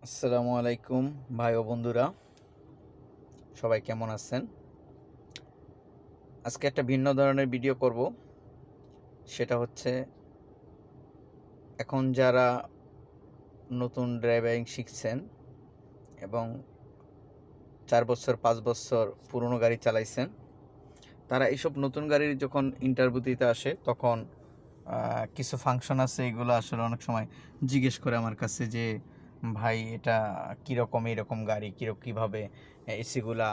আসসালামু আলাইকুম ভাই ও বন্ধুরা, সবাই কেমন আছেন? আজকে একটা ভিন্ন ধরনের ভিডিও করব। সেটা হচ্ছে, এখন যারা নতুন ড্রাইভিং শিখছেন এবং 4 বছর 5 বছর পুরনো গাড়ি চালাইছেন, তারা এইসব নতুন গাড়ির যখন ইন্টারভিউ দিতে আসে তখন কিছু ফাংশন আছে, এগুলো আসলে অনেক সময় জিজ্ঞেস করে আমার কাছে যে ভাই এটা কীরকম, এইরকম গাড়ি কীভাবে এসিগুলা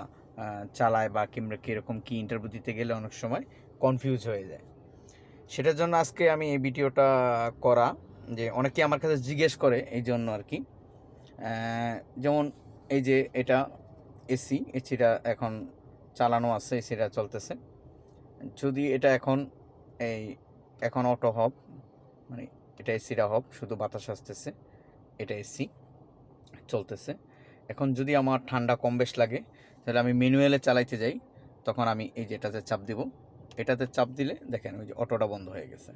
চালায় বা কিংবা কীরকম কী ইন্টারভিউ দিতে গেলে অনেক সময় কনফিউজ হয়ে যায়। সেটার জন্য আজকে আমি এই ভিডিওটা করা, যে অনেকে আমার কাছে জিজ্ঞেস করে এই জন্য আর কি। যেমন এই যে এটা এসিটা এখন চালানো আছে, এসিটা চলতেছে। যদি এটা এখন অটো হব, মানে এটা এসিটা হব, শুধু বাতাস আসতেছে, এটা এসি চলতেছে। এখন যদি আমার ঠান্ডা কম বেশ লাগে তাহলে আমি ম্যানুয়ালে চালাইতে যাই, তখন আমি এই যে এটাতে চাপ দিব। এটাতে চাপ দিলে দেখেন ওই যে অটোটা বন্ধ হয়ে গেছে,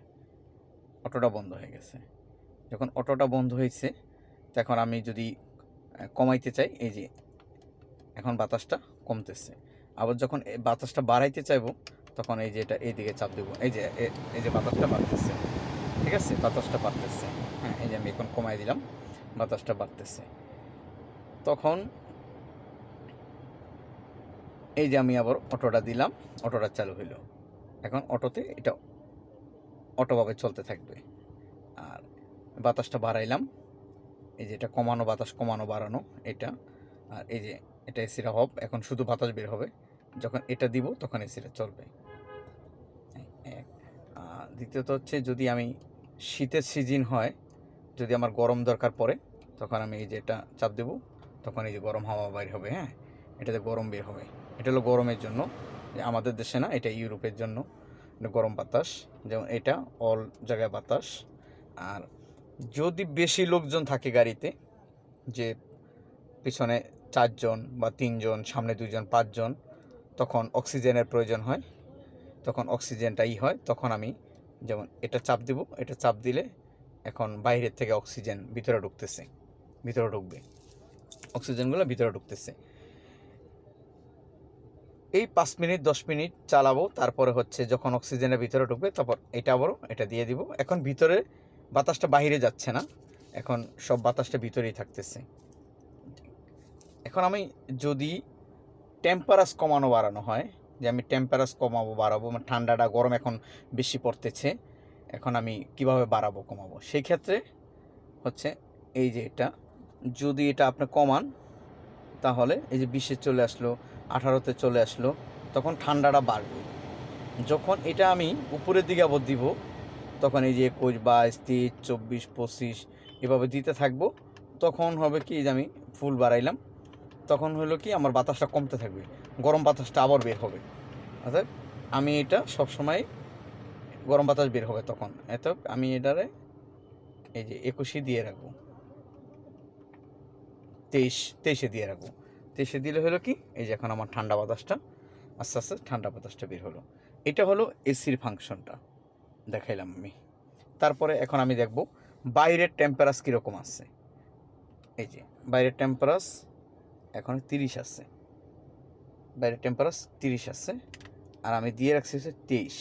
যখন অটোটা বন্ধ হয়েছে তখন আমি যদি কমাইতে চাই, এই যে এখন বাতাসটা কমতেছে। আবার যখন বাতাসটা বাড়াইতে চাইবো তখন এই যে এটা এইদিকে চাপ দেবো, এই যে বাতাসটা বাড়তেছে। ঠিক আছে, বাতাসটা বাড়তেছে। হ্যাঁ, এই যে আমি এখন কমাই দিলাম, বাতাসটা বাড়তেছে। তখন এই যে আমি আবার অটোটা দিলাম, অটোটা চালু হইলো। এখন অটোতে এটা অটোভাবে চলতে থাকবে। আর বাতাসটা বাড়াইলাম, এই যে এটা কমানো, বাতাস কমানো বাড়ানো এটা। আর এই যে এটা এসিটা হব, এখন শুধু বাতাস বের হবে। যখন এটা দিব তখন এসিটা চলবে। দ্বিতীয়ত হচ্ছে, যদি আমি শীতের সিজন হয়, যদি আমার গরম দরকার পড়ে, তখন আমি এই যে এটা চাপ দেব, তখন এই যে গরম হাওয়া বাইর হবে। হ্যাঁ, এটাতে গরম বের হবে। এটা হলো গরমের জন্য, আমাদের দেশে না, এটা ইউরোপের জন্য গরম বাতাস। যেমন এটা অল জায়গায় বাতাস। আর যদি বেশি লোকজন থাকে গাড়িতে, যে পিছনে 4 জন বা 3 জন, সামনে 2 জন, 5 জন, তখন অক্সিজেনের প্রয়োজন হয়। তখন অক্সিজেনটাই হয়, তখন আমি যেমন এটা চাপ দিব, এটা চাপ দিলে এখন বাইরের থেকে অক্সিজেন ভিতরে ঢুকবে, অক্সিজেনগুলো ভিতরে ঢুকতেছে। এই 5 মিনিট 10 মিনিট চালাবো, তারপরে হচ্ছে যখন অক্সিজেনের ভিতরে ঢুকবে তারপর এটা আবারও এটা দিয়ে দিব। এখন ভিতরে বাতাসটা বাইরে যাচ্ছে না, এখন সব বাতাসটা ভিতরেই থাকতেছে। এখন আমি যদি টেম্পারেচার কমানো বাড়ানো হয়, যে আমি টেম্পারেচার বাড়াবো, মানে ঠান্ডাটা গরম এখন বেশি পড়তেছে, এখন আমি কিভাবে বাড়াবো কমাবো, সেই ক্ষেত্রে হচ্ছে এই যে এটা, যদি এটা আপনি কমান তাহলে এই যে 20-এ চলে আসলো, 18-তে চলে আসলো, তখন ঠান্ডাটা বাড়বে। যখন এটা আমি উপরের দিকে আবার দিব, তখন এই যে 21, 22, 23, 24, 25 এভাবে দিতে থাকবো। তখন হবে কি, যে আমি ফুল বাড়াইলাম, তখন হলো কি আমার বাতাসটা কমতে থাকবে, গরম বাতাসটা আবার বের হবে। অর্থাৎ আমি এটা সবসময় গরম বাতাস বের হবে তখন। এত আমি এটারে এই যে 21-এ দিয়ে রাখবো, 23-এ দিয়ে রাখবো। 23-এ দিলে হলো কি, এই যে এখন আমার ঠান্ডা বাতাসটা আস্তে আস্তে ঠান্ডা বাতাসটা বের হলো। এটা হলো এসির ফাংশনটা দেখাইলাম আমি। তারপরে এখন আমি দেখব বাইরের টেম্পারেচার কীরকম আছে। এই যে বাইরের টেম্পারেচার এখন 30 আছে, বাইরের টেম্পারেচার 30 আছে, আর আমি দিয়ে রাখছি হচ্ছে 23।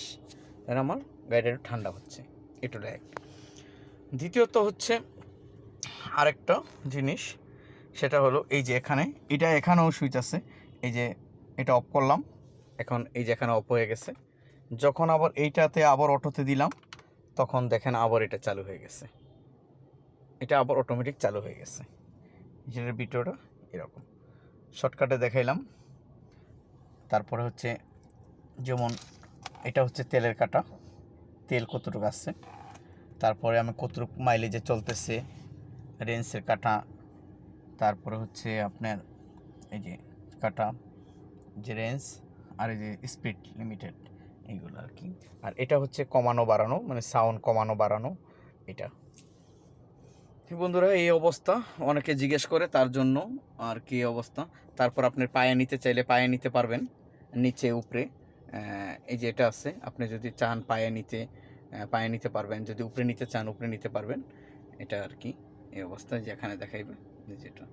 আর আমার গাড়িটা একটু ঠান্ডা হচ্ছে, একটু এক। দ্বিতীয়ত হচ্ছে আরেকটা জিনিস, সেটা হলো এই যে এখানেও সুইচ আছে। এই যে এটা অফ করলাম, এখন এই যে এখানে অফ হয়ে গেছে। যখন আবার এইটাতে আবার অটোতে দিলাম, তখন দেখেন আবার এটা চালু হয়ে গেছে, এটা আবার অটোমেটিক চালু হয়ে গেছে। এটার ভিডিওটা এরকম শর্টকাটে দেখাইলাম। তারপরে হচ্ছে যেমন এটা হচ্ছে তেলের কাটা, তেল কতটুকু আসছে, তারপরে আমি কতটুকু মাইলেজে চলতেছে, রেঞ্জের কাটা, তারপরে হচ্ছে আপনার এই যে কাটা, যে রেঞ্জ, আর এই যে স্পিড লিমিটেড, এইগুলো আর কি। আর এটা হচ্ছে কমানো বাড়ানো, মানে সাউন্ড কমানো বাড়ানো এটা। বন্ধুরা, এই অবস্থা, অনেকে জিজ্ঞেস করে তার জন্য আর কি অবস্থা। তারপর আপনার পায়ে নিতে চাইলে পায়ে নিতে পারবেন, নিচে উপরে এই যে এটা আছে, আপনি যদি চান পায়ে নিতে পারবেন, যদি উপরে নিতে চান উপরে নিতে পারবেন। এটা আর কি এই অবস্থা, যেখানে দেখাইবে। এই যেটা